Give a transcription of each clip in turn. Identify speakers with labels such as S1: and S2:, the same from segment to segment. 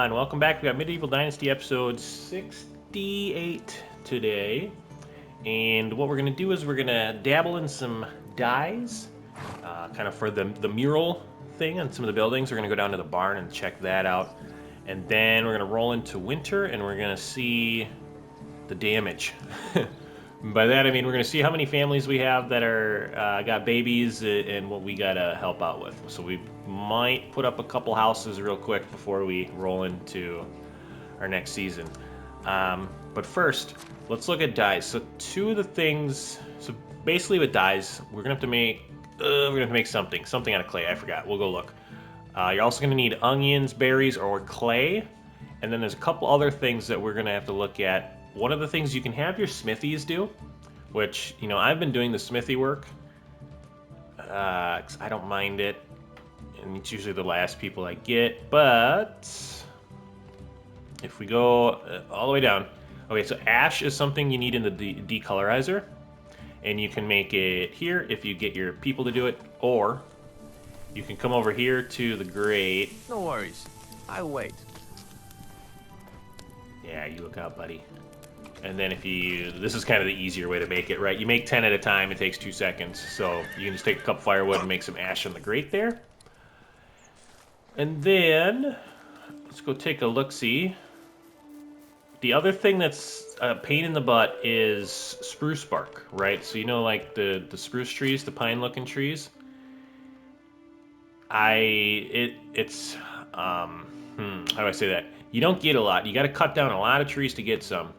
S1: and welcome back. We got Medieval Dynasty episode 68 today. And what we're going to do is we're going to dabble in some dyes, kind of for the mural thing on some of the buildings. We're going to go down to the barn and check that out. And then we're going to roll into winter and we're going to see the damage. By that I mean we're going to see how many families we have that are got babies and what we got to help out with. So we might put up a couple houses real quick before we roll into our next season. But first, let's look at dyes. So two of the things. So basically with dyes, we're gonna have to make something out of clay. I forgot. We'll go look. You're also gonna need onions, berries, or clay. And then there's a couple other things that we're gonna have to look at. One of the things you can have your smithies do, which, you know, I've been doing the smithy work, 'cause I don't mind it, and it's usually the last people I get, but if we go all the way down, okay, so ash is something you need in the decolorizer, and you can make it here if you get your people to do it, or you can come over here to the grate.
S2: No worries, I'll wait.
S1: Yeah, you look out, buddy. And then if you, this is kind of the easier way to make it, right? You make 10 at a time, it takes 2 seconds. So you can just take a cup of firewood and make some ash on the grate there. And then, let's go take a look-see. The other thing that's a pain in the butt is spruce bark, right? So you know, like the spruce trees, the pine-looking trees? How do I say that? You don't get a lot. You got to cut down a lot of trees to get some.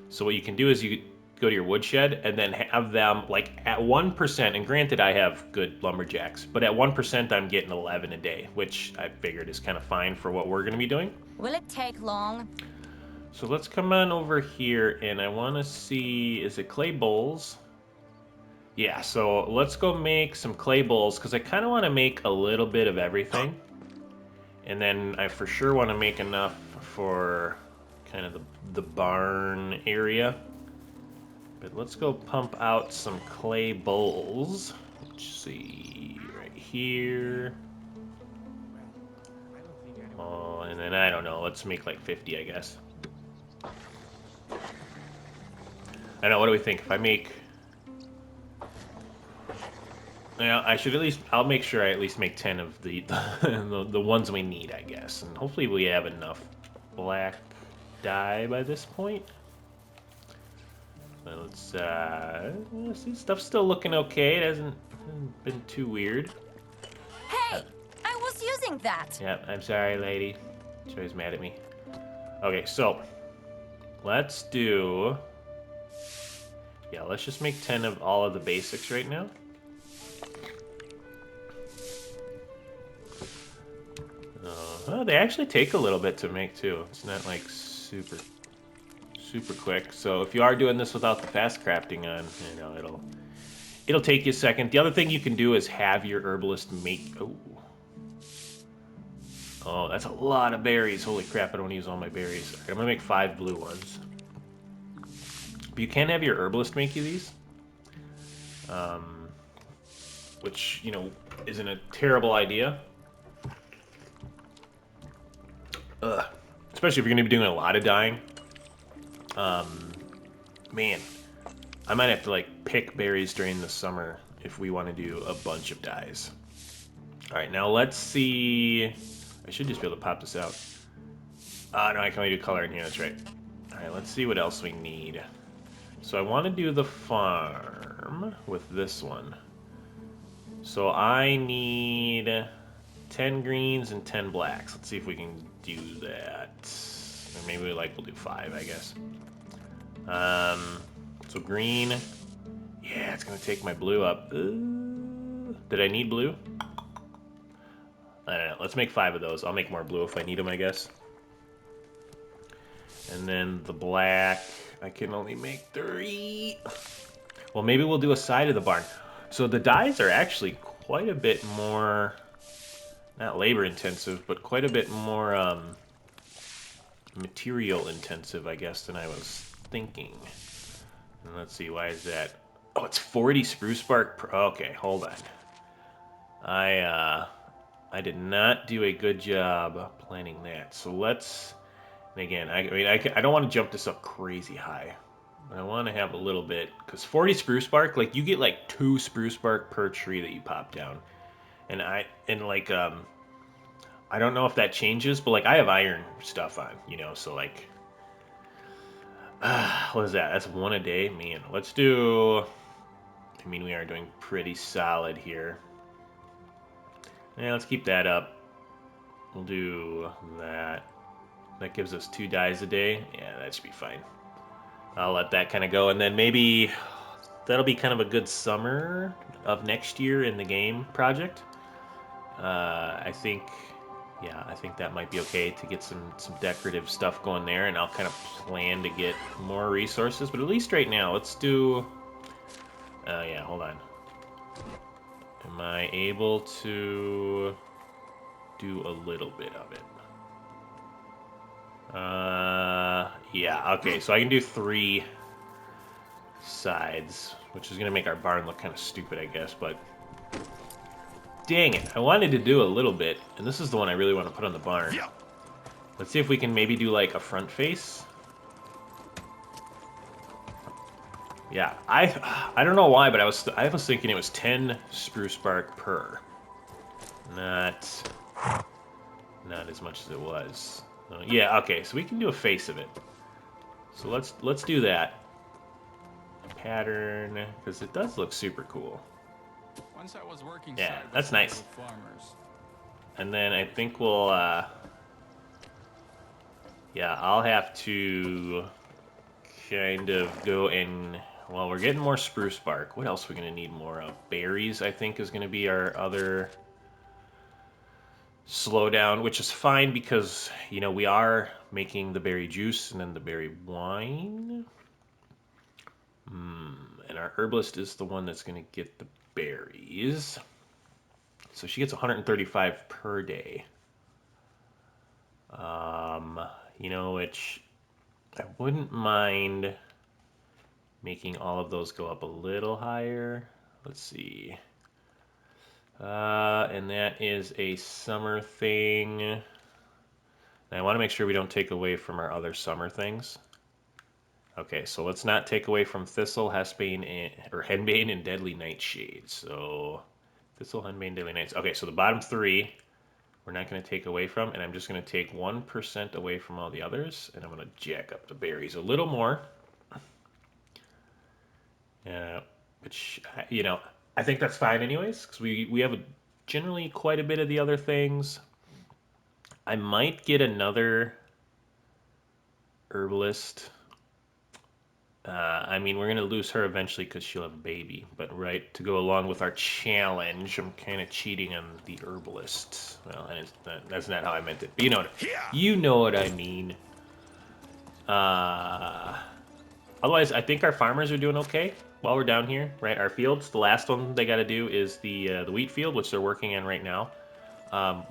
S1: So what you can do is you go to your woodshed and then have them like at 1%. And granted, I have good lumberjacks, but at 1%, I'm getting 11 a day, which I figured is kind of fine for what we're going to be doing.
S3: Will it take long?
S1: So let's come on over here, and I want to see, is it clay bowls? Yeah, so let's go make some clay bowls because I kind of want to make a little bit of everything. And then I for sure want to make enough for kind of the barn area. But let's go pump out some clay bowls. Let's see, right here. Oh, and then I don't know, let's make like 50, I guess. I know, what do we think? If I make... Yeah, I should at least, I'll make sure I at least make 10 of the ones we need, I guess. And hopefully we have enough black dye by this point. But let's see, stuff's still looking okay. It hasn't been too weird.
S3: Hey, I was using that.
S1: Yeah, I'm sorry, lady. She's always mad at me. Okay, so let's do... Yeah, let's just make 10 of all of the basics right now. Oh, they actually take a little bit to make too. It's not like super quick. So if you are doing this without the fast crafting on, you know, it'll take you a second. The other thing you can do is have your herbalist make... Oh, that's a lot of berries. Holy crap, I don't want to use all my berries. I'm gonna make 5 blue ones. But you can have your herbalist make you these. Which, you know, isn't a terrible idea. Especially if you're going to be doing a lot of dyeing. Man, I might have to like pick berries during the summer if we want to do a bunch of dyes. All right, now let's see. I should just be able to pop this out. No, I can only do color in here. That's right. All right, let's see what else we need. So I want to do the farm with this one. So I need 10 greens and 10 blacks. Let's see if we can do that. Or maybe we'll do 5, I guess. So green. Yeah, it's gonna take my blue up. Did I need blue? I don't know. Let's make 5 of those. I'll make more blue if I need them, I guess. And then the black, I can only make 3. Well, maybe we'll do a side of the barn. So the dyes are actually quite a bit more, not labor intensive, but quite a bit more material intensive, I guess, than I was thinking. And let's see, why is that? Oh, it's 40 spruce bark. Okay, hold on. I did not do a good job planning that. So let's And again, I mean, I don't want to jump this up crazy high. But I want to have a little bit, because 40 spruce bark, like you get like 2 spruce bark per tree that you pop down. And like I don't know if that changes, but like I have iron stuff on, you know, so like what is that? That's 1 a day? Man, let's do, I mean, we are doing pretty solid here. Yeah, let's keep that up. We'll do that. That gives us 2 dyes a day. Yeah, that should be fine. I'll let that kind of go, and then maybe that'll be kind of a good summer of next year in the game project. I think, yeah, I think that might be okay to get some decorative stuff going there, and I'll kind of plan to get more resources. But at least right now, let's do. Yeah, hold on. Am I able to do a little bit of it? Yeah, okay, so I can do 3 sides, which is going to make our barn look kind of stupid, I guess, but dang it, I wanted to do a little bit, and this is the one I really want to put on the barn. Let's see if we can maybe do like a front face. Yeah, I don't know why, but I was thinking it was 10 spruce bark per. Not as much as it was. Yeah, okay, so we can do a face of it. So let's do that. Pattern, because it does look super cool.
S2: Once I was working
S1: Yeah,
S2: side by
S1: that's
S2: side
S1: nice.
S2: with farmers.
S1: And then I think we'll, yeah, I'll have to kind of go and, well, we're getting more spruce bark. What else are we going to need more of? Berries, I think, is going to be our other slowdown, which is fine because, you know, we are making the berry juice and then the berry wine. And our herbalist is the one that's going to get the berries. So she gets 135 per day. You know, which I wouldn't mind making all of those go up a little higher. Let's see. And that is a summer thing. And I want to make sure we don't take away from our other summer things. Okay, so let's not take away from Thistle, Hespane, or Henbane, and Deadly Nightshade. So Thistle, Henbane, Deadly Nights. Okay, so the bottom 3 we're not going to take away from, and I'm just going to take 1% away from all the others, and I'm going to jack up the berries a little more. Which, you know, I think that's fine anyways, because we have generally quite a bit of the other things. I might get another herbalist. I mean, we're going to lose her eventually because she'll have a baby. But, right, to go along with our challenge, I'm kind of cheating on the herbalist. Well, that's not how I meant it. But you know what I mean. Otherwise, I think our farmers are doing okay while we're down here, right? Our fields, the last one they got to do is the wheat field, which they're working on right now.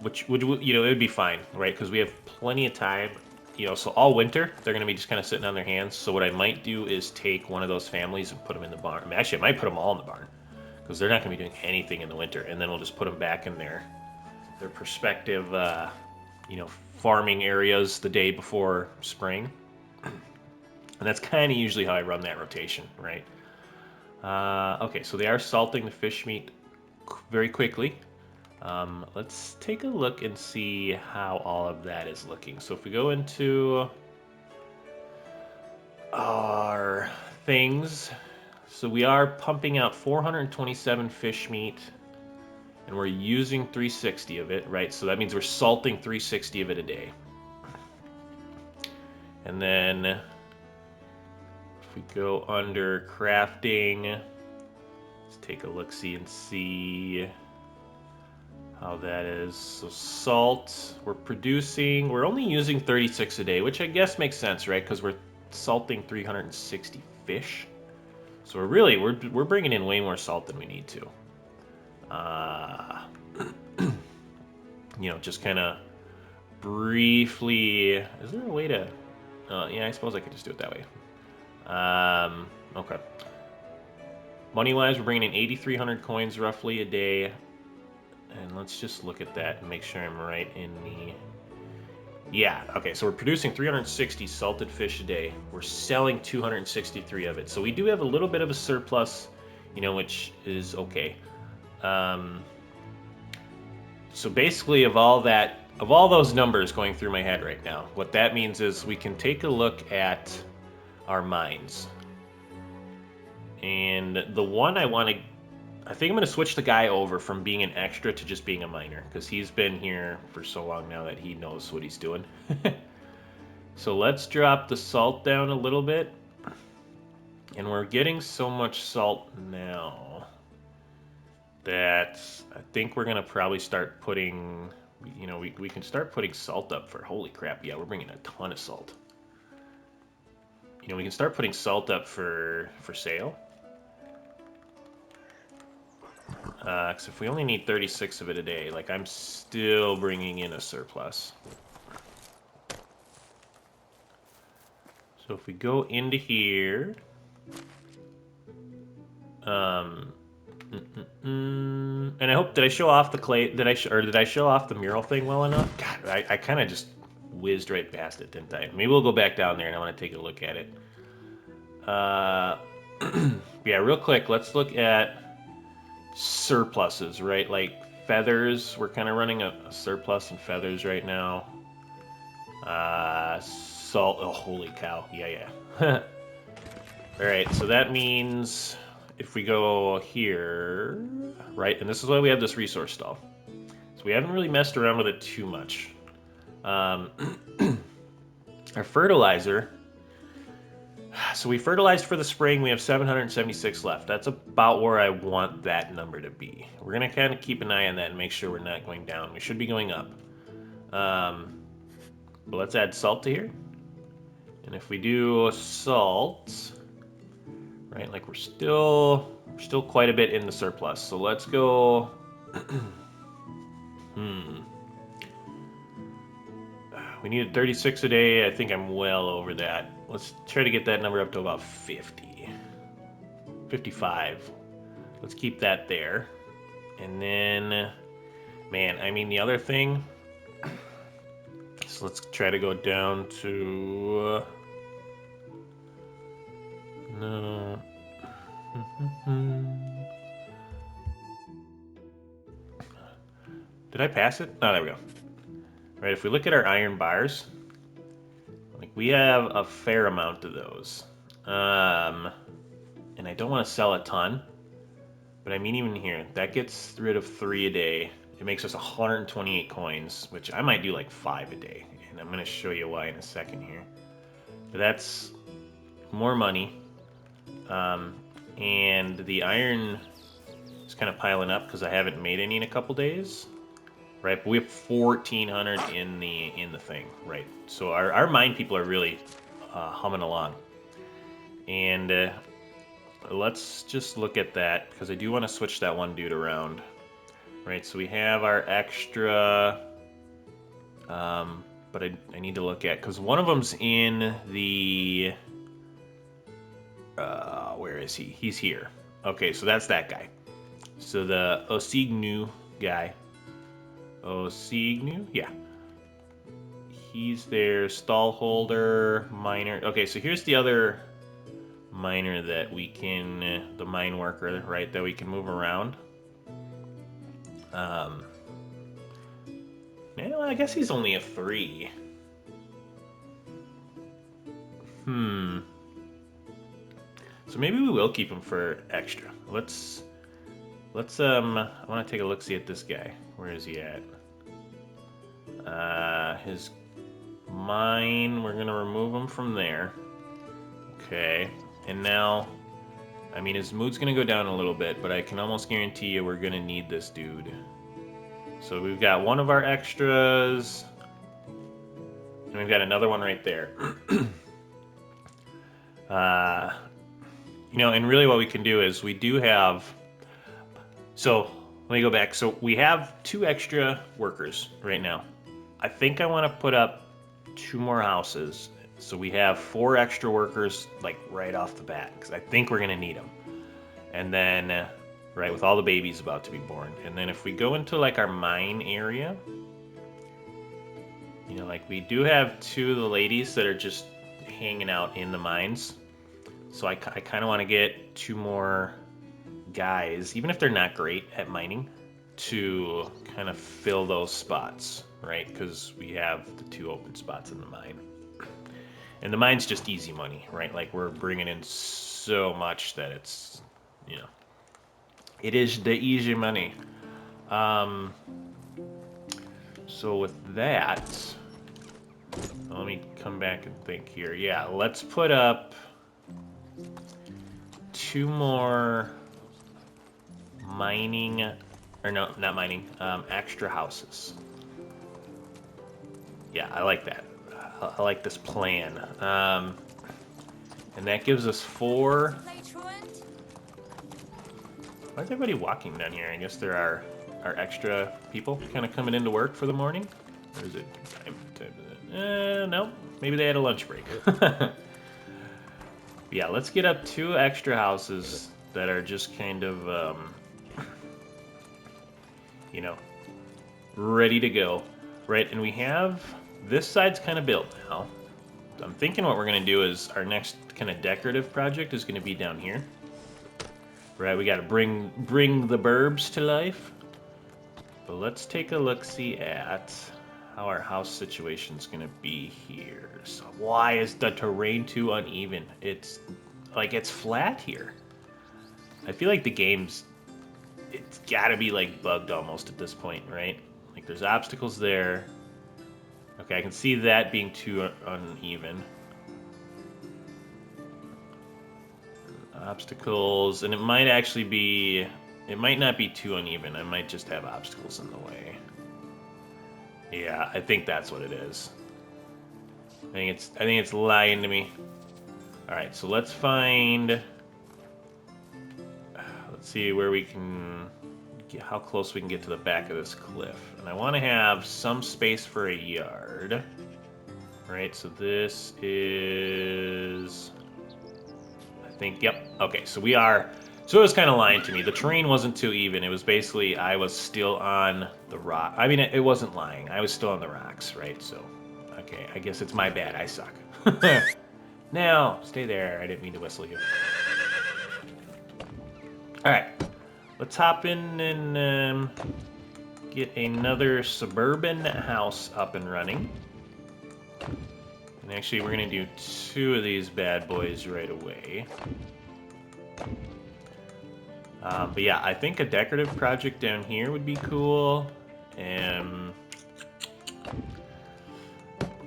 S1: Which would, you know, it would be fine, right? Because we have plenty of time, you know. So all winter they're going to be just kind of sitting on their hands. So what I might do is take one of those families and put them in the barn. I mean, actually, I might put them all in the barn because they're not going to be doing anything in the winter, and then we'll just put them back in their prospective, you know, farming areas the day before spring. And that's kind of usually how I run that rotation, right? Okay, so they are salting the fish meat very quickly. Let's take a look and see how all of that is looking. So if we go into our things, so we are pumping out 427 fish meat, and we're using 360 of it, right? So that means we're salting 360 of it a day. And then if we go under crafting, let's take a look-see and see how that is. So salt, we're only using 36 a day, which I guess makes sense, right? Because we're salting 360 fish. So we're bringing in way more salt than we need to. You know, just kind of briefly, is there a way to, yeah, I suppose I could just do it that way. Okay. Money-wise, we're bringing in 8,300 coins roughly a day. And let's just look at that and make sure I'm right in the Yeah, okay, so we're producing 360 salted fish a day. We're selling 263 of it. So we do have a little bit of a surplus, which is okay. So basically of all those numbers going through my head right now, what that means is we can take a look at our mines. And the one I think I'm going to switch the guy over from being an extra to just being a miner, because he's been here for so long now that he knows what he's doing. So let's drop the salt down a little bit. And we're getting so much salt now that I think we're going to probably start putting, we can start putting salt up for, holy crap, yeah, we're bringing a ton of salt. We can start putting salt up for sale. Because if we only need 36 of it a day, like, I'm still bringing in a surplus. So if we go into here, and I hope, did I show off the clay? Did I show off the mural thing well enough? God, I kind of just whizzed right past it, didn't I? Maybe we'll go back down there and I want to take a look at it. Yeah, real quick, let's look at surpluses, right? Like feathers, we're kind of running a surplus in feathers right now. Salt, oh, holy cow, yeah. Alright, so that means if we go here, right, and this is why we have this resource stall. So we haven't really messed around with it too much. Our fertilizer, so we fertilized for the spring, we have 776 left. That's about where I want that number to be. We're going to kind of keep an eye on that and make sure we're not going down. We should be going up. But let's add salt to here. And if we do salt, right, like we're still quite a bit in the surplus. So let's go. We needed 36 a day. I think I'm well over that. Let's try to get that number up to about 50. 55. Let's keep that there. And then, man, I mean, the other thing. So let's try to go down to. No. Did I pass it? Oh, there we go. Right, if we look at our iron bars, like we have a fair amount of those. And I don't want to sell a ton, but I mean even here, that gets rid of 3 a day. It makes us 128 coins, which I might do like 5 a day. And I'm going to show you why in a second here. But that's more money. And the iron is kind of piling up because I haven't made any in a couple days. Right, but we have 1,400 in the thing, right? So our mine people are really humming along. And let's just look at that, because I do want to switch that one dude around. Right, so we have our extra, but I need to look at, because one of them's in the, where is he? He's here. Okay, so that's that guy. So the Osignu guy. Osignu? Yeah. He's their stall holder, miner. Okay, so here's the other miner that we can, the mine worker, right, that we can move around. Yeah, I guess he's only a 3. So maybe we will keep him for extra. Let's I want to take a look-see at this guy. Where is he at? His mine, we're going to remove him from there. Okay. And now, I mean, his mood's going to go down a little bit, but I can almost guarantee you we're going to need this dude. So we've got one of our extras, and we've got another one right there. And really what we can do is we do have... So, let me go back. So we have 2 extra workers right now. I think I want to put up 2 more houses. So we have 4 extra workers, like, right off the bat, because I think we're going to need them. And then, right, with all the babies about to be born. And then if we go into, like, our mine area, You know, like we do have two of the ladies that are just hanging out in the mines. So I kind of want to get two more guys, even if they're not great at mining, to kind of fill those spots, right? Because we have the two open spots in the mine. And the mine's just easy money, right? Like we're bringing in so much that it's, you know, it is the easy money. So with that, let me come back and think here. Yeah, let's put up two more mining, or no, not mining, extra houses. Yeah, I like that. I like this plan. And that gives us 4.
S3: Play truant?
S1: Why is everybody walking down here? I guess there are extra people kind of coming into work for the morning. Or is it time? No, maybe they had a lunch break. Yeah, let's get up 2 extra houses that are just kind of, you know, ready to go, right? And we have this side's kind of built now. I'm thinking what we're gonna do is our next kind of decorative project is gonna be down here, right? We got to bring the burbs to life. But let's take a look-see at how our house situation's gonna be here. So why is the terrain too uneven? It's like it's flat here. I feel like the game's it's gotta be like bugged almost at this point, right? Like there's obstacles there. Okay, I can see that being too uneven. Obstacles, and it might actually be, it might not be too uneven. I might just have obstacles in the way. Yeah, I think that's what it is. I think it's lying to me. All right, so let's find. Let's see where we can get, how close we can get to the back of this cliff. And I want to have some space for a yard. Right, so this is, I think, yep. Okay, so we are, so it was kind of lying to me. The terrain wasn't too even. It was basically, I was still on the rock. I mean, it wasn't lying. I was still on the rocks, right? So, okay, I guess it's my bad. I suck. Now, stay there. I didn't mean to whistle you. All right, let's hop in and get another suburban house up and running. And actually, we're gonna do 2 of these bad boys right away. But yeah, I think a decorative project down here would be cool. And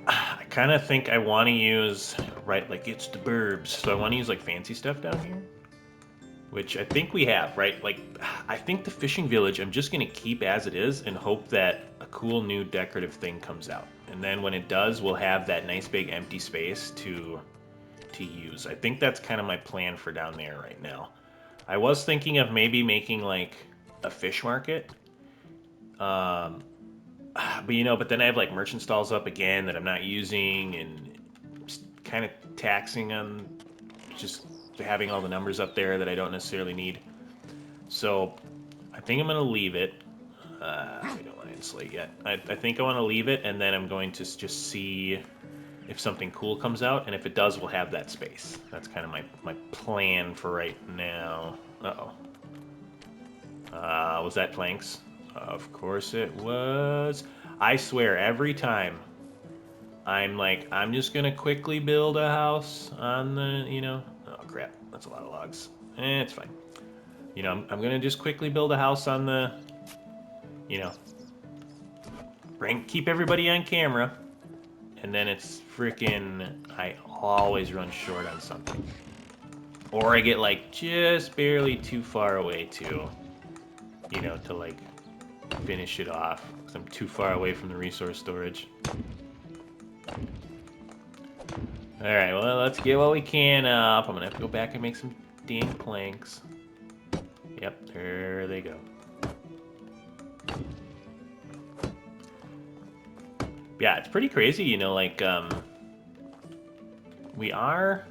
S1: I kind of think I want to use, right, like it's the burbs. So I want to use like fancy stuff down here. Which I think we have, right? Like, I think the fishing village, I'm just going to keep as it is and hope that a cool new decorative thing comes out. And then when it does, we'll have that nice big empty space to use. I think that's kind of my plan for down there right now. I was thinking of maybe making like a fish market. But you know, but then I have like merchant stalls up again that I'm not using and kind of taxing on just having all the numbers up there that I don't necessarily need. So I think I'm going to leave it. We don't want to insulate yet. I think I want to leave it, and then I'm going to just see if something cool comes out, and if it does, we'll have that space. That's kind of my plan for right now. Uh-oh. Was that planks? Of course it was. I swear, every time I'm like, I'm just going to quickly build a house on the, you know... Oh, crap. That's a lot of logs. It's fine. You know, I'm going to just quickly build a house on the, you know, keep everybody on camera. And then it's freaking, I always run short on something. Or I get, like, just barely too far away to, you know, to, like, finish it off. Because I'm too far away from the resource storage. Alright, well, let's get what we can up. I'm gonna have to go back and make some dang planks. Yep, there they go. Yeah, it's pretty crazy, you know, like, we are...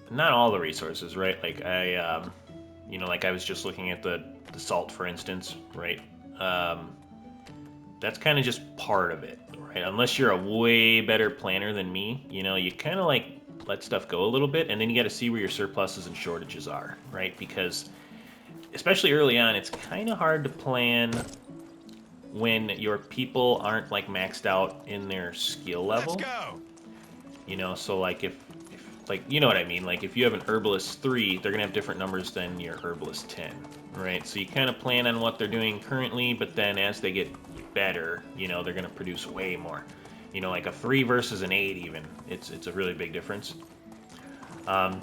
S1: Not all the resources, right? Like, you know, like I was just looking at the salt, for instance, right? that's kind of just part of it, right? Unless you're a way better planner than me, you know, you kind of like let stuff go a little bit, and then you got to see where your surpluses and shortages are, right? Because especially early on, it's kind of hard to plan when your people aren't like maxed out in their skill level.
S2: Let's go.
S1: You know, so like if like you know what I mean. Like if you have an herbalist 3, they're gonna have different numbers than your herbalist 10, right? So you kind of plan on what they're doing currently, but then as they get better, you know, they're gonna produce way more. You know, like a 3 versus an 8 even. It's a really big difference.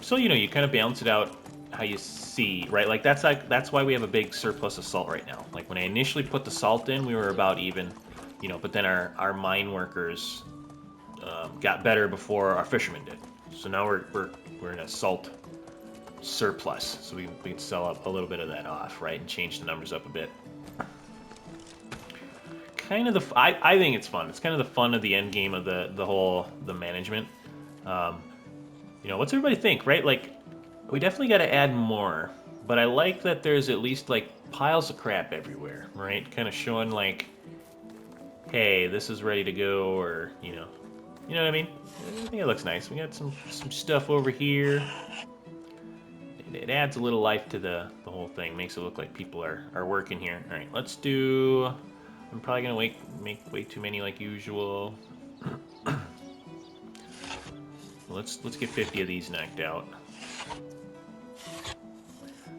S1: So you know, you kind of balance it out how you see, right? Like that's why we have a big surplus of salt right now. Like when I initially put the salt in, we were about even, you know, but then our mine workers got better before our fishermen did. So now we're in a salt surplus, so we can sell a little bit of that off, right, and change the numbers up a bit. Kind of I think it's fun. It's kind of the fun of the end game of the management. You know, what's everybody think, right? Like, we definitely got to add more, but I like that there's at least like piles of crap everywhere, right? Kind of showing like, hey, this is ready to go, or you know what I mean? I think it looks nice. We got some stuff over here. It adds a little life to the whole thing. Makes it look like people are working here. All right, let's do. I'm probably gonna make way too many like usual. Let's get 50 of these knocked out.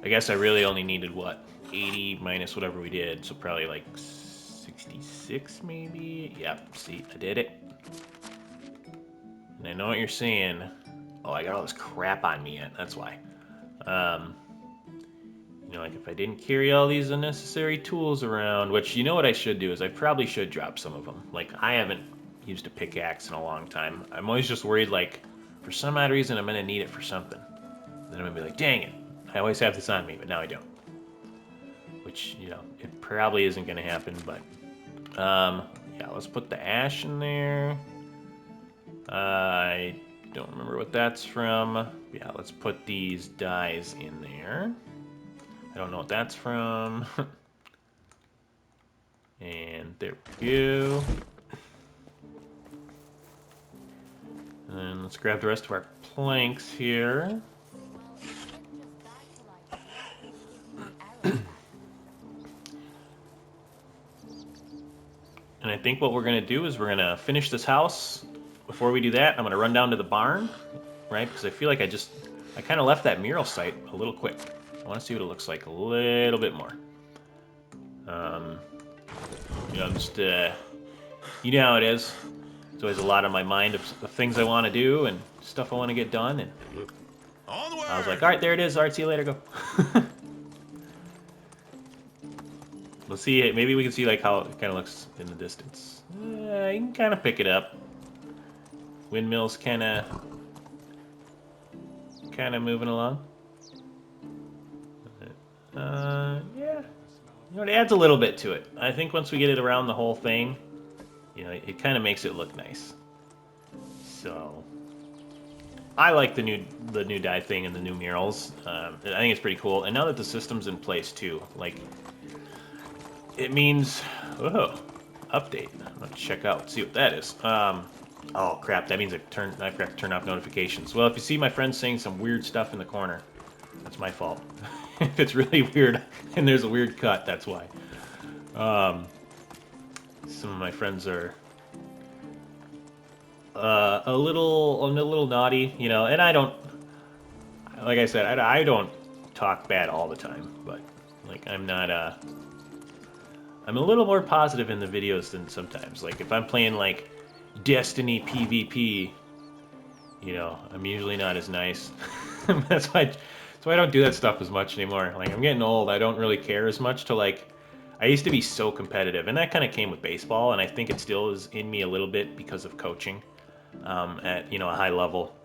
S1: I guess I really only needed what 80 minus whatever we did, so probably like 66 maybe. Yep. See, I did it. And I know what you're saying. Oh, I got all this crap on me yet. That's why. You know, like if I didn't carry all these unnecessary tools around, which you know what I should do is I probably should drop some of them. Like I haven't used a pickaxe in a long time. I'm always just worried like for some odd reason I'm gonna need it for something. Then I'm gonna be like, dang it, I always have this on me, but now I don't. Which, you know, it probably isn't gonna happen, but yeah, let's put the ash in there. I don't remember what that's from. Yeah, let's put these dyes in there. I don't know what that's from. And there we go. And let's grab the rest of our planks here. And I think what we're going to do is we're going to finish this house. Before we do that, I'm going to run down to the barn, right? Because I feel like I kind of left that mural site a little quick. I want to see what it looks like a little bit more. You know, just, you know how it is. There's always a lot on my mind of things I want to do and stuff I want to get done. And I was like, all right, there it is. All right, see you later. Go. Let's see. Maybe we can see like how it kind of looks in the distance. You can kind of pick it up. Windmills kind of moving along. Yeah. You know, it adds a little bit to it. I think once we get it around the whole thing, you know, it kind of makes it look nice. So, I like the new dye thing and the new murals. I think it's pretty cool. And now that the system's in place too, like, it means, oh, update. Let's check out, see what that is. Oh crap, that means I forgot to turn off notifications. Well, if you see my friend saying some weird stuff in the corner, that's my fault. If it's really weird and there's a weird cut, that's why. Some of my friends are a little naughty, you know, and I don't, like I said, I don't talk bad all the time, but like I'm not I'm a little more positive in the videos than sometimes. Like if I'm playing like Destiny PvP, you know, I'm usually not as nice. That's why I don't do that stuff as much anymore. Like I'm getting old. I don't really care as much to like. I used to be so competitive, and that kind of came with baseball, and I think it still is in me a little bit because of coaching at a high level.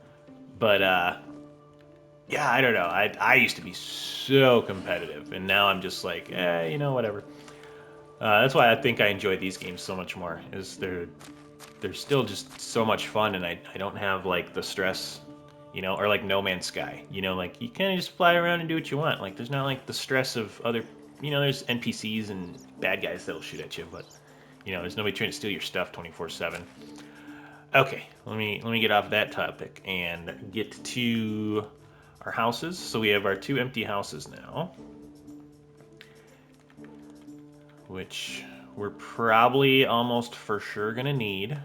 S1: But yeah, I don't know. I used to be so competitive, and now I'm just like, you know, whatever. That's why I think I enjoy these games so much more. Is they're still just so much fun, and I don't have like the stress, you know, or like No Man's Sky, you know, like you kind of just fly around and do what you want. Like there's not like the stress of other, you know, there's NPCs and bad guys that'll shoot at you, but You know, there's nobody trying to steal your stuff 24/7. Okay, let me get off that topic and get to our houses. So we have our 2 empty houses now, which we're probably almost for sure gonna need.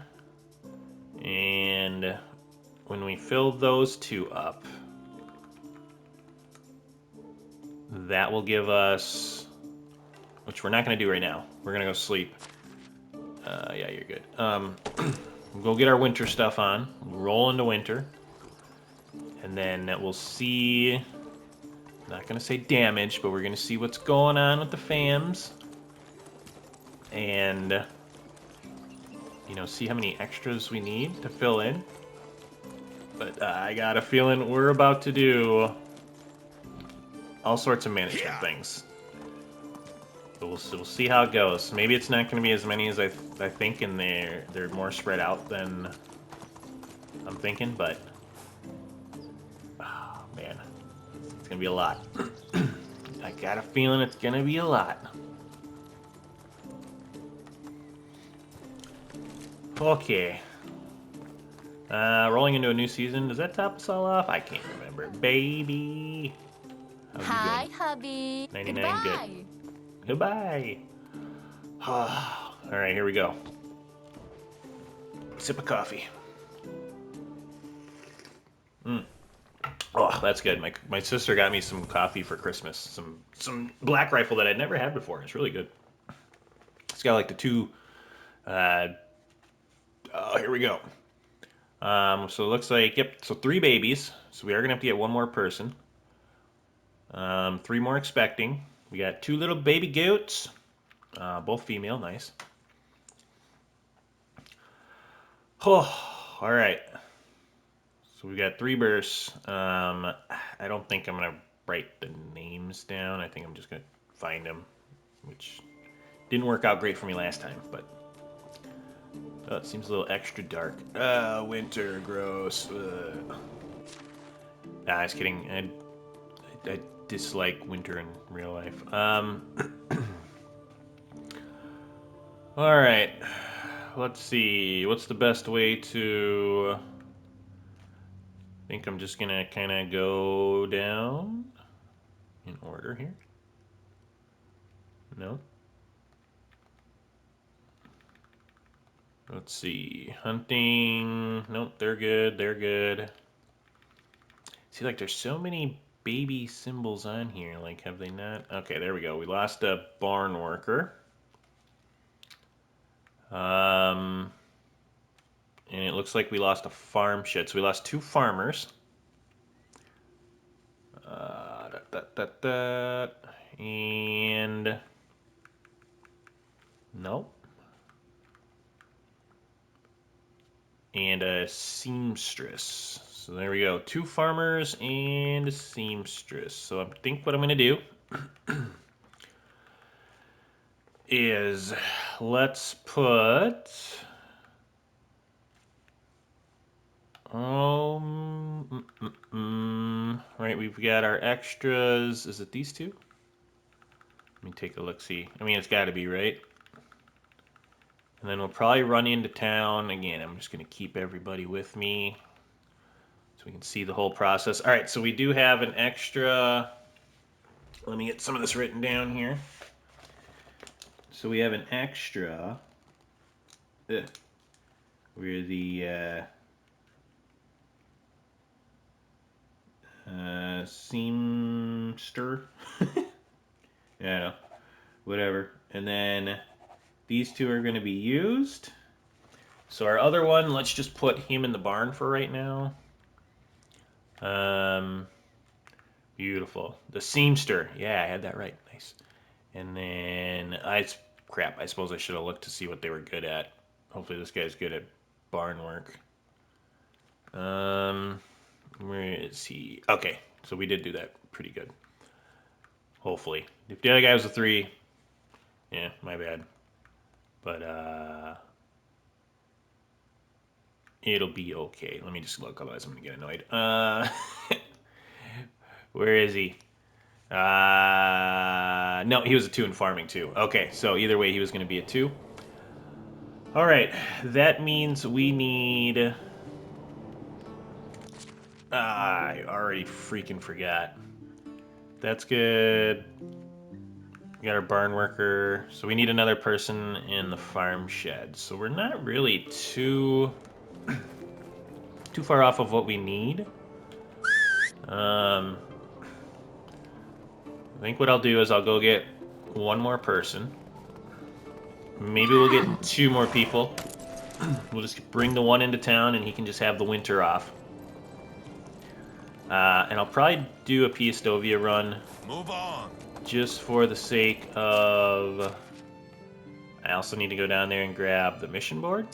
S1: And when we fill those 2 up, that will give us, which we're not gonna do right now. We're gonna go sleep. Yeah, you're good. We'll go get our winter stuff on. We'll roll into winter. And then we'll see, not going to say damage, but we're going to see what's going on with the fams. And, you know, see how many extras we need to fill in. But I got a feeling we're about to do all sorts of management things. So we'll see how it goes. Maybe it's not going to be as many as I think, and they're more spread out than I'm thinking, but oh, man, it's going to be a lot. I got a feeling it's going to be a lot. Okay. Rolling into a new season. Does that top us all off? I can't remember. Baby. How's you
S3: Hi,
S1: doing?
S3: hubby.
S1: 99,
S3: Goodbye.
S1: good. Goodbye. All right, here we go. Sip of coffee. Oh, that's good. My sister got me some coffee for Christmas. Some Black Rifle that I'd never had before. It's really good. It's got like the 2. Oh, here we go. So it looks like, yep. So 3 babies. So we are gonna have to get 1 more person. 3 more expecting. We got 2 little baby goats. Both female, nice. Oh, all right. So we got 3 bursts. I don't think I'm gonna write the names down. I think I'm just gonna find them, which didn't work out great for me last time. But oh, it seems a little extra dark. Winter, gross. Nah, I was kidding. I dislike winter in real life. All right. Let's see. What's the best way to? I think I'm just gonna kind of go down in order here. No. Let's see. Hunting. Nope, they're good. They're good. See, like, there's so many baby symbols on here. Like, have they not? Okay, there we go. We lost a barn worker. And it looks like we lost a farm shed. So we lost 2 farmers. And nope. And a seamstress. So there we go. 2 farmers and a seamstress. So I think what I'm gonna do is let's put right, we've got our extras. Is it these 2? Let me take a look, see. I mean, it's got to be, right? And then we'll probably run into town. Again, I'm just going to keep everybody with me so we can see the whole process. All right, so we do have an extra. Let me get some of this written down here. So we have an extra. We're the seamster. Yeah, whatever. And then these 2 are going to be used. So our other one, let's just put him in the barn for right now. Beautiful. The seamster. Yeah, I had that right. Nice. And then crap. I suppose I should have looked to see what they were good at. Hopefully this guy's good at barn work. Where is he? Okay, so we did do that pretty good. Hopefully. If the other guy was a 3, yeah, my bad. But it'll be okay. Let me just look, otherwise I'm gonna get annoyed. Where is he? No, he was a 2 in farming too. Okay, so either way, he was gonna be a 2. All right, that means we need... I already freaking forgot. That's good. We got our barn worker. So we need another person in the farm shed. So we're not really too far off of what we need. I think what I'll do is I'll go get one more person. Maybe we'll get 2 more people. We'll just bring the one into town and he can just have the winter off. And I'll probably do a Piastovia run.
S2: Move on.
S1: Just for the sake of... I also need to go down there and grab the mission board.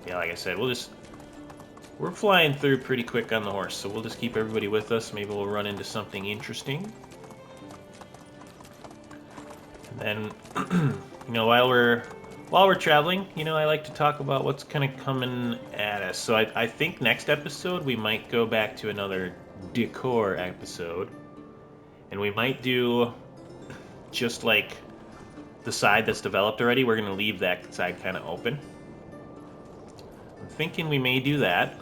S1: Yeah, like I said, we're flying through pretty quick on the horse, so we'll just keep everybody with us. Maybe we'll run into something interesting. And then, while we're traveling, I like to talk about what's kind of coming at us. So I think next episode we might go back to another decor episode. And we might do just like the side that's developed already. We're going to leave that side kind of open. I'm thinking we may do that.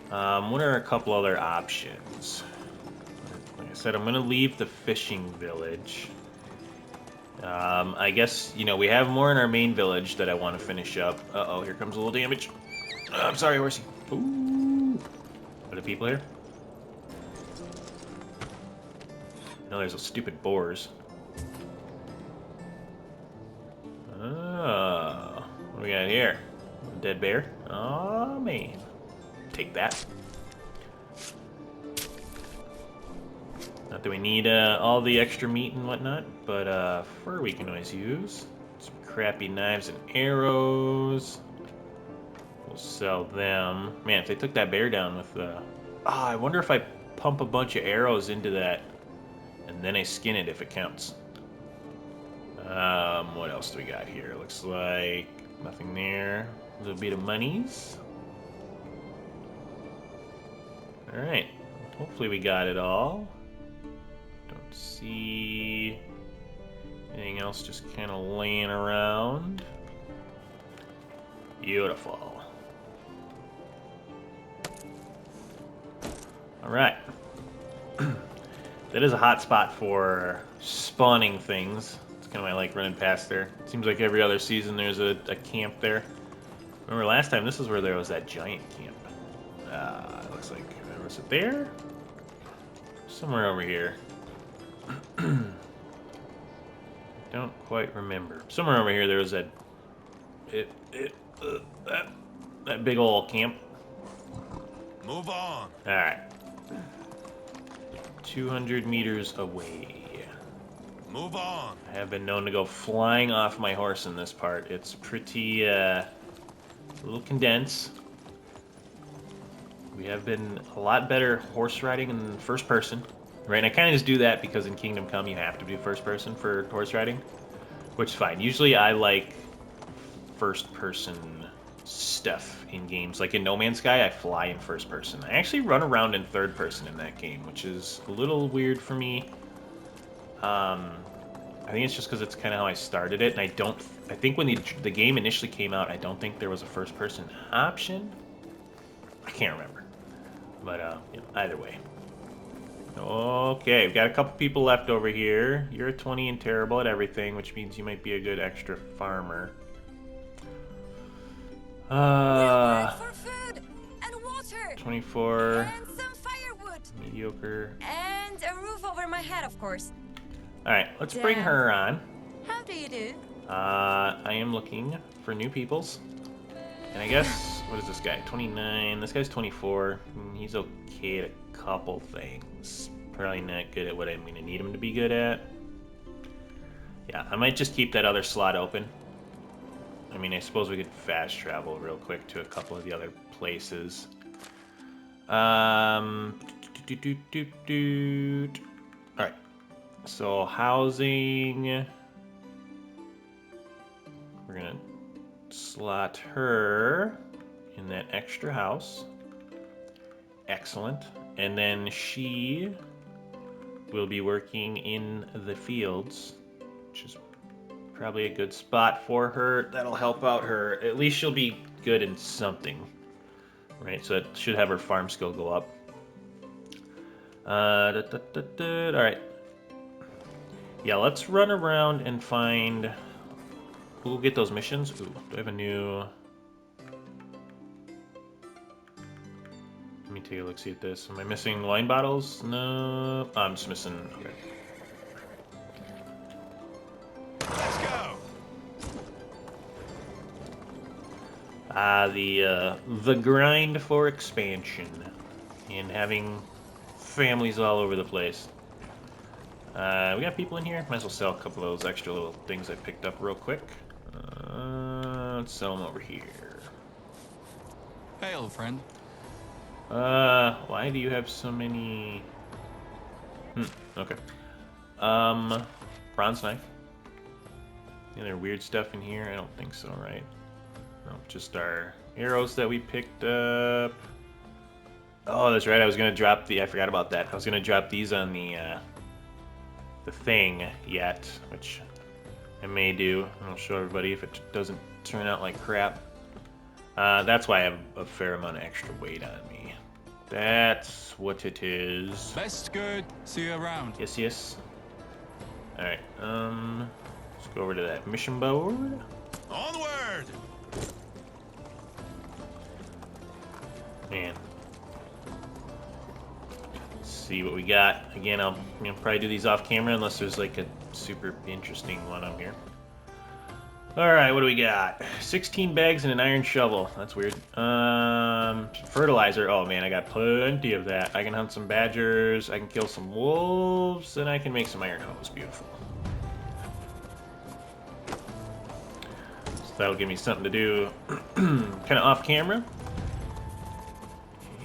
S1: What are a couple other options? Like I said, I'm going to leave the fishing village. I guess, we have more in our main village that I want to finish up. Uh-oh, here comes a little damage. I'm sorry, horsey. Ooh. Are the people here? No, there's a stupid boars. Oh, what do we got here? A dead bear? Oh, man. Take that. Not that we need all the extra meat and whatnot, but fur we can always use. Some crappy knives and arrows. We'll sell them. Man, if they took that bear down with the... I wonder if I pump a bunch of arrows into that and then I skin it if it counts. What else do we got here? Looks like nothing there. A little bit of monies. Alright. Hopefully we got it all. Don't see anything else just kind of laying around. Beautiful. Alright. That is a hot spot for spawning things. It's kind of why I like running past there. It seems like every other season there's a camp there. Remember last time, this is where there was that giant camp. It looks like, was it there? Somewhere over here. Don't quite remember. Somewhere over here there was that that big old camp.
S2: Move on.
S1: All right. 200 meters away.
S2: Move on.
S1: I have been known to go flying off my horse in this part. It's pretty, a little condensed. We have been a lot better horse riding in first person. Right, and I kind of just do that because in Kingdom Come you have to do first person for horse riding. Which is fine. Usually I like first person stuff in games. Like in No Man's Sky, I fly in first person. I actually run around in third person in that game, which is a little weird for me. I think it's just because it's kind of how I started it, and I think when the game initially came out, I don't think there was a first person option. I can't remember. But, either way. Okay, we've got a couple people left over here. You're a 20 and terrible at everything, which means you might be a good extra farmer.
S3: We'll work for food and water
S1: 24.
S3: and some firewood
S1: Mediocre.
S3: and a roof over my head, of course.
S1: Alright, let's bring
S3: Damn.
S1: her on.
S3: How do you do?
S1: I am looking for new peoples. And I guess, what is this guy? 29. This guy's 24. He's okay at a couple things. Probably not good at what I'm going to need him to be good at. Yeah, I might just keep that other slot open. I mean, I suppose we could fast travel real quick to a couple of the other places. Alright. So, housing. We're going to slot her in that extra house. Excellent. And then she will be working in the fields, which is probably a good spot for her. That'll help out her. At least she'll be good in something. Right, so that should have her farm skill go up. Alright. Yeah, let's run around and find... We'll get those missions. Ooh, do I have a new... Let me take a look, see at this. Am I missing wine bottles? No. Oh, I'm just missing... Okay.
S2: Let's go.
S1: The grind for expansion. And having families all over the place. We got people in here. Might as well sell a couple of those extra little things I picked up real quick. Let's sell them over here.
S4: Hey, old friend.
S1: Why do you have so many... okay. Bronze knife. Any other weird stuff in here? I don't think so, right? No, just our arrows that we picked up. Oh, that's right. I was gonna drop the... I forgot about that. I was gonna drop these on the thing yet, which I may do. I'll show everybody if it doesn't turn out like crap. That's why I have a fair amount of extra weight on me. That's what it is.
S4: Best good. See you around.
S1: Yes, yes. Alright, let's go over to that mission board.
S2: Onward.
S1: Man. Let's see what we got. Again, I'll probably do these off camera unless there's like a super interesting one on here. Alright, what do we got? 16 bags and an iron shovel. That's weird. Fertilizer. Oh man, I got plenty of that. I can hunt some badgers, I can kill some wolves, and I can make some iron hose. Beautiful. So that'll give me something to do kind of off camera.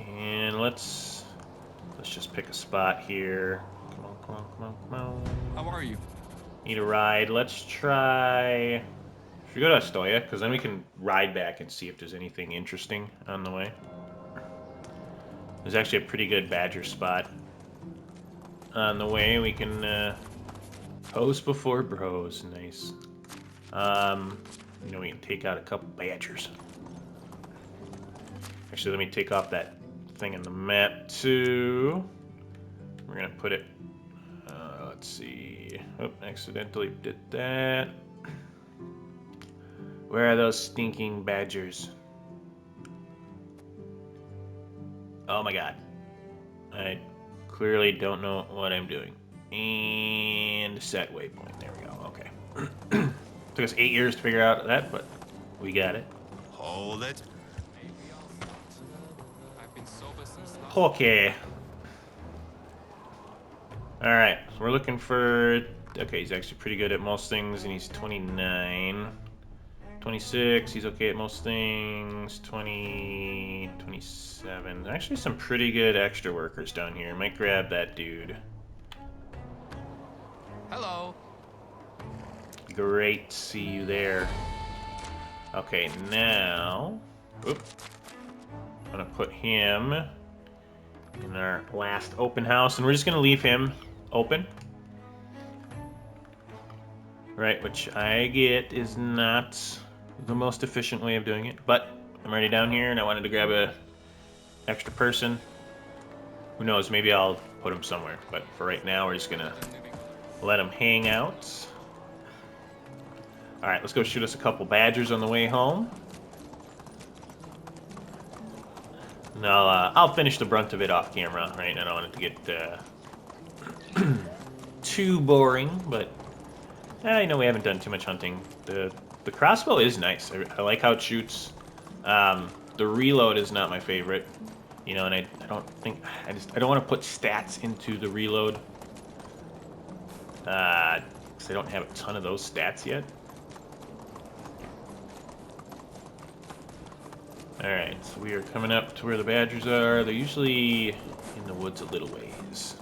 S1: And let's just pick a spot here. Come on, come on, come on, come on.
S4: How are you?
S1: Need a ride. Let's try... Should we go to Astoria? Because then we can ride back and see if there's anything interesting on the way. There's actually a pretty good badger spot on the way. We can post before bros. Nice. You know, we can take out a couple badgers. Actually, let me take off that thing in the map too. We're gonna put it. Let's see. Oh, accidentally did that. Where are those stinking badgers? Oh my god. I clearly don't know what I'm doing. And set waypoint. There we go. Okay. Took us 8 years to figure out that, but we got it.
S2: Hold it.
S4: I've been sober since last...
S1: Okay. Alright, so we're looking for... Okay, he's actually pretty good at most things, and he's 29. 26, he's okay at most things. 20, 27. Actually, some pretty good extra workers down here. Might grab that dude.
S4: Hello.
S1: Great to see you there. Okay, now... Oop. I'm gonna put him in our last open house, and we're just gonna leave him open. Right, which I get is not the most efficient way of doing it, but I'm already down here and I wanted to grab a extra person. Who knows, maybe I'll put him somewhere, but for right now we're just gonna let him hang out. Alright, let's go shoot us a couple badgers on the way home. And I'll finish the brunt of it off camera, right? I don't want it to get too boring, but I know we haven't done too much hunting. The crossbow is nice. I like how it shoots. The reload is not my favorite, you know, and I don't think I don't want to put stats into the reload because I don't have a ton of those stats yet. All right, so we are coming up to where the badgers are. They're usually in the woods a little ways.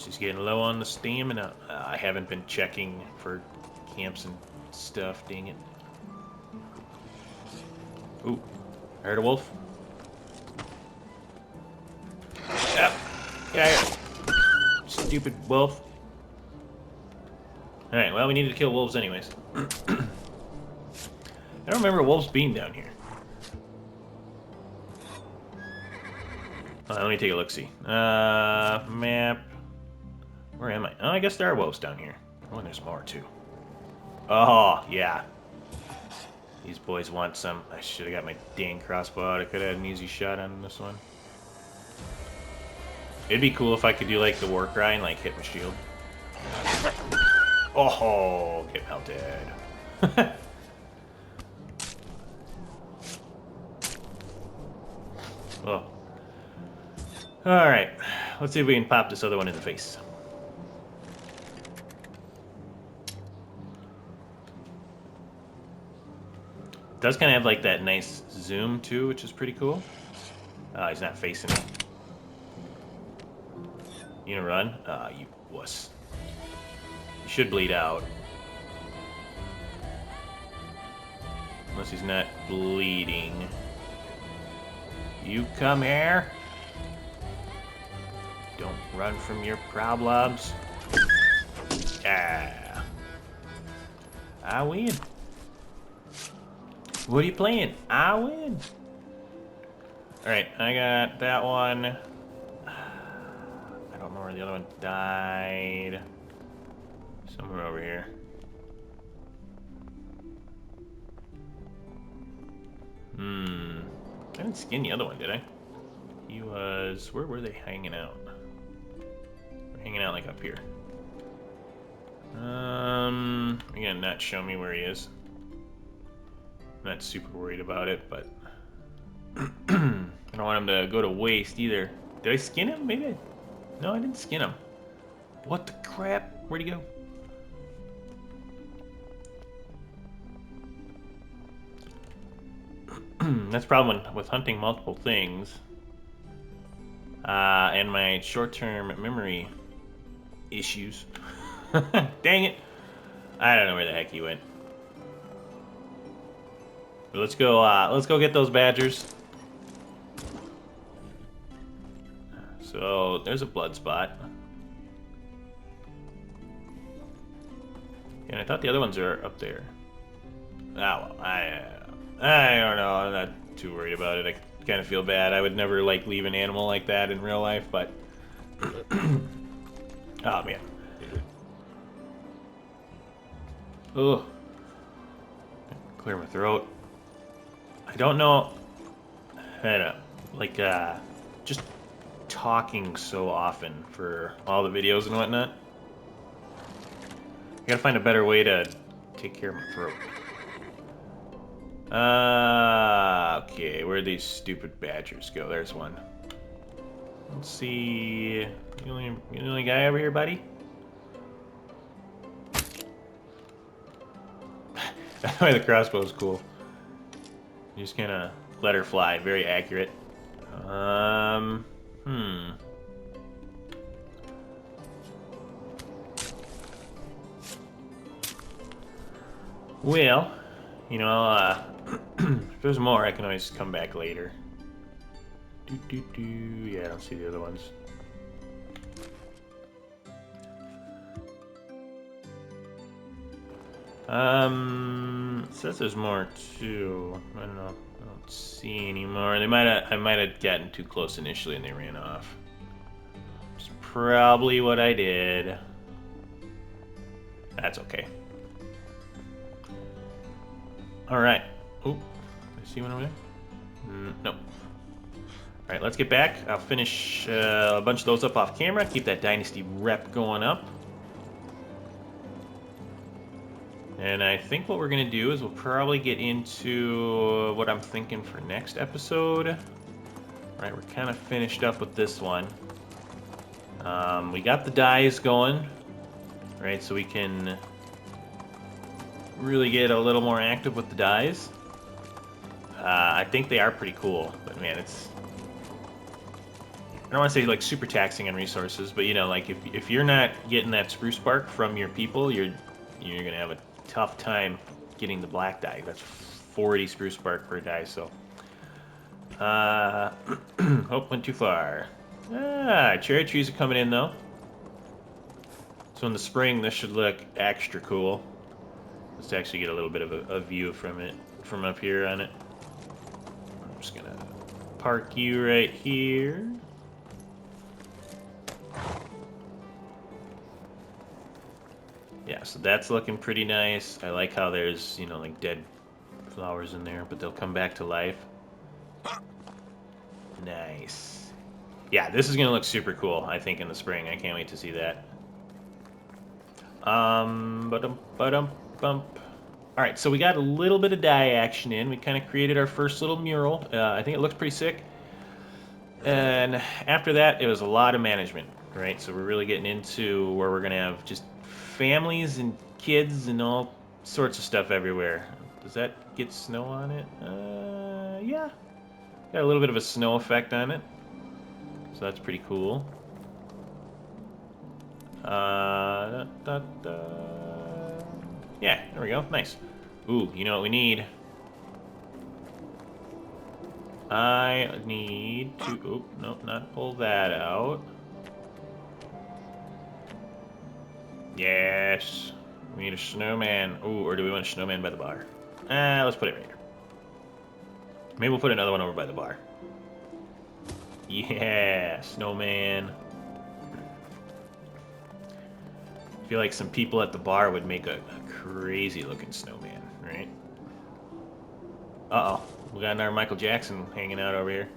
S1: He's getting low on the stamina. I haven't been checking for camps and stuff, dang it. Ooh, I heard a wolf. Yep. Yeah. Stupid wolf. Alright, well, we needed to kill wolves anyways. I don't remember wolves being down here. Let me take a look-see. Map. Where am I? Oh, I guess there are wolves down here. Oh, and there's more, too. Oh, yeah. These boys want some. I should have got my dang crossbow out. I could have had an easy shot on this one. It'd be cool if I could do, like, the war cry and, like, hit my shield. Oh, get melted. Oh. Alright. Let's see if we can pop this other one in the face. It does kind of have like that nice zoom too, which is pretty cool. Oh, he's not facing me. You gonna run? You wuss. You should bleed out. Unless he's not bleeding. You come here. Don't run from your problems. Ah. I win. What are you playing? I win. Alright, I got that one. I don't know where the other one died. Somewhere over here. I didn't skin the other one, did I? He was... Where were they hanging out? They're hanging out like up here. Again, not show me where he is. I'm not super worried about it, but I don't want him to go to waste either. Did I skin him? Maybe I... No, I didn't skin him. What the crap? Where'd he go? That's the problem with hunting multiple things. And my short-term memory issues. Dang it. I don't know where the heck he went. But let's go get those badgers. So there's a blood spot. And I thought the other ones are up there. Ah, well, I don't know. I'm not too worried about it. I kind of feel bad. I would never like leave an animal like that in real life, but oh man. Ugh. Clear my throat. I don't know. I don't know. Like just talking so often for all the videos and whatnot. I gotta find a better way to take care of my throat. Okay, where'd these stupid badgers go? There's one. Let's see. You the only guy over here, buddy? That's why the crossbow is cool. You just kind of let her fly. Very accurate. Well, you know, if there's more, I can always come back later. Yeah, I don't see the other ones. It says there's more too. I don't know. I don't see any more. I might have gotten too close initially and they ran off. It's probably what I did. That's okay. All right. Oh, I see one over there. No. All right, let's get back. I'll finish a bunch of those up off camera. Keep that Dynasty rep going up. And I think what we're going to do is we'll probably get into what I'm thinking for next episode. All right, we're kind of finished up with this one. We got the dies going, right, so we can really get a little more active with the dies. I think they are pretty cool, but man, it's... I don't want to say like super taxing on resources, but you know, like if you're not getting that spruce bark from your people, you're going to have a tough time getting the black dye. That's 40 spruce bark per die, so... oh, went too far. Ah, cherry trees are coming in though. So in the spring, this should look extra cool. Let's actually get a little bit of a view from it, from up here on it. I'm just gonna park you right here. Yeah, so that's looking pretty nice. I like how there's, you know, like dead flowers in there, but they'll come back to life. Nice. Yeah, this is gonna look super cool, I think, in the spring. I can't wait to see that. Bump. All right, so we got a little bit of dye action in. We kind of created our first little mural. I think it looks pretty sick. And after that, it was a lot of management, right? So we're really getting into where we're gonna have just families and kids and all sorts of stuff everywhere. Does that get snow on it? Yeah. Got a little bit of a snow effect on it. So that's pretty cool. Yeah, there we go. Nice. Ooh, you know what we need? I need to... Oh, nope, not pull that out. Yes. We need a snowman. Ooh, or do we want a snowman by the bar? Let's put it right here. Maybe we'll put another one over by the bar. Yeah, snowman. I feel like some people at the bar would make a crazy looking snowman, right? Uh-oh. We got our Michael Jackson hanging out over here.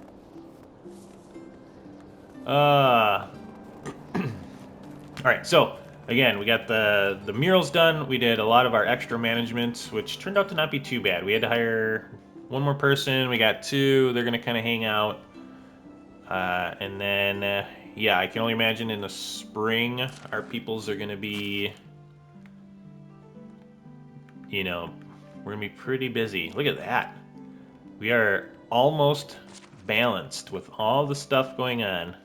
S1: Alright, so again, we got the murals done. We did a lot of our extra management, which turned out to not be too bad. We had to hire one more person. We got two. They're going to kind of hang out. And then, yeah, I can only imagine in the spring, our peoples are going to be, you know, we're going to be pretty busy. Look at that. We are almost balanced with all the stuff going on.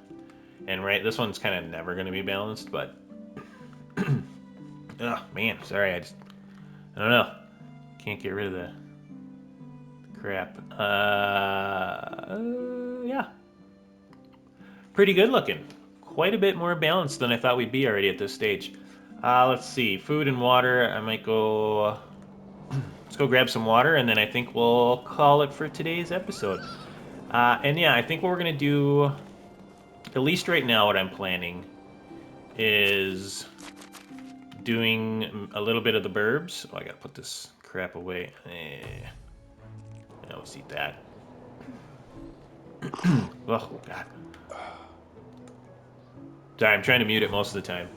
S1: And right, this one's kind of never going to be balanced, but... oh, man, sorry, I don't know. Can't get rid of the crap. Yeah. Pretty good looking. Quite a bit more balanced than I thought we'd be already at this stage. Let's see, food and water. I might go... let's go grab some water, and then I think we'll call it for today's episode. And yeah, I think what we're going to do, at least right now what I'm planning, is doing a little bit of the burbs. Oh, I got to put this crap away. Let's eat that. Oh, God. Sorry, I'm trying to mute it most of the time.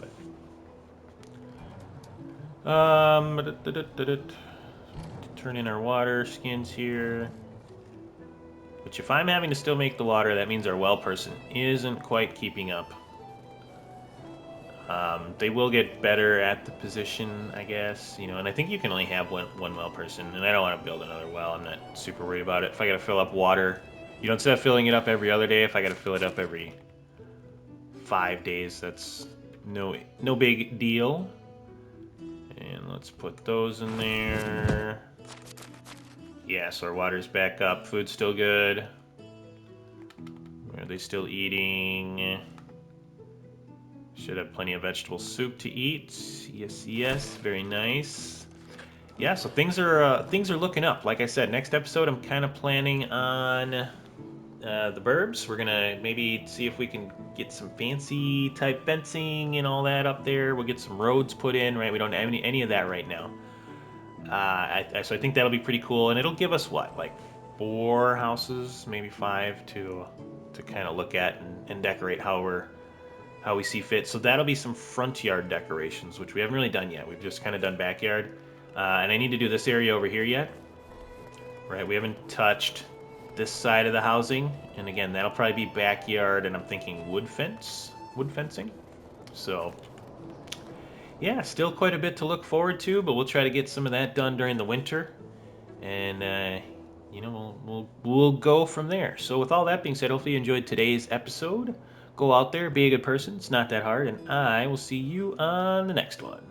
S1: Turn in our water skins here. Which, if I'm having to still make the water, that means our well person isn't quite keeping up. They will get better at the position, I guess. You know, and I think you can only have one well person. And I don't want to build another well. I'm not super worried about it. If I got to fill up water, you know, instead of filling it up every other day, if I got to fill it up every 5 days, that's no big deal. And let's put those in there. Yeah, so our water's back up. Food's still good. Are they still eating? Should have plenty of vegetable soup to eat. Yes, very nice. Yeah, so things are looking up. Like I said, next episode I'm kind of planning on the burbs. We're gonna maybe see if we can get some fancy type fencing and all that up there. We'll get some roads put in, right? We don't have any of that right now. So I think that'll be pretty cool, and it'll give us what, like 4 houses, maybe 5 to kind of look at and decorate how we see fit. So that'll be some front yard decorations, which we haven't really done yet. We've just kind of done backyard, and I need to do this area over here yet. Right, we haven't touched this side of the housing, and again, that'll probably be backyard, and I'm thinking wood fencing. So yeah, still quite a bit to look forward to, but we'll try to get some of that done during the winter, and you know, we'll go from there. So with all that being said, hopefully you enjoyed today's episode. Go out there, be a good person. It's not that hard, and I will see you on the next one.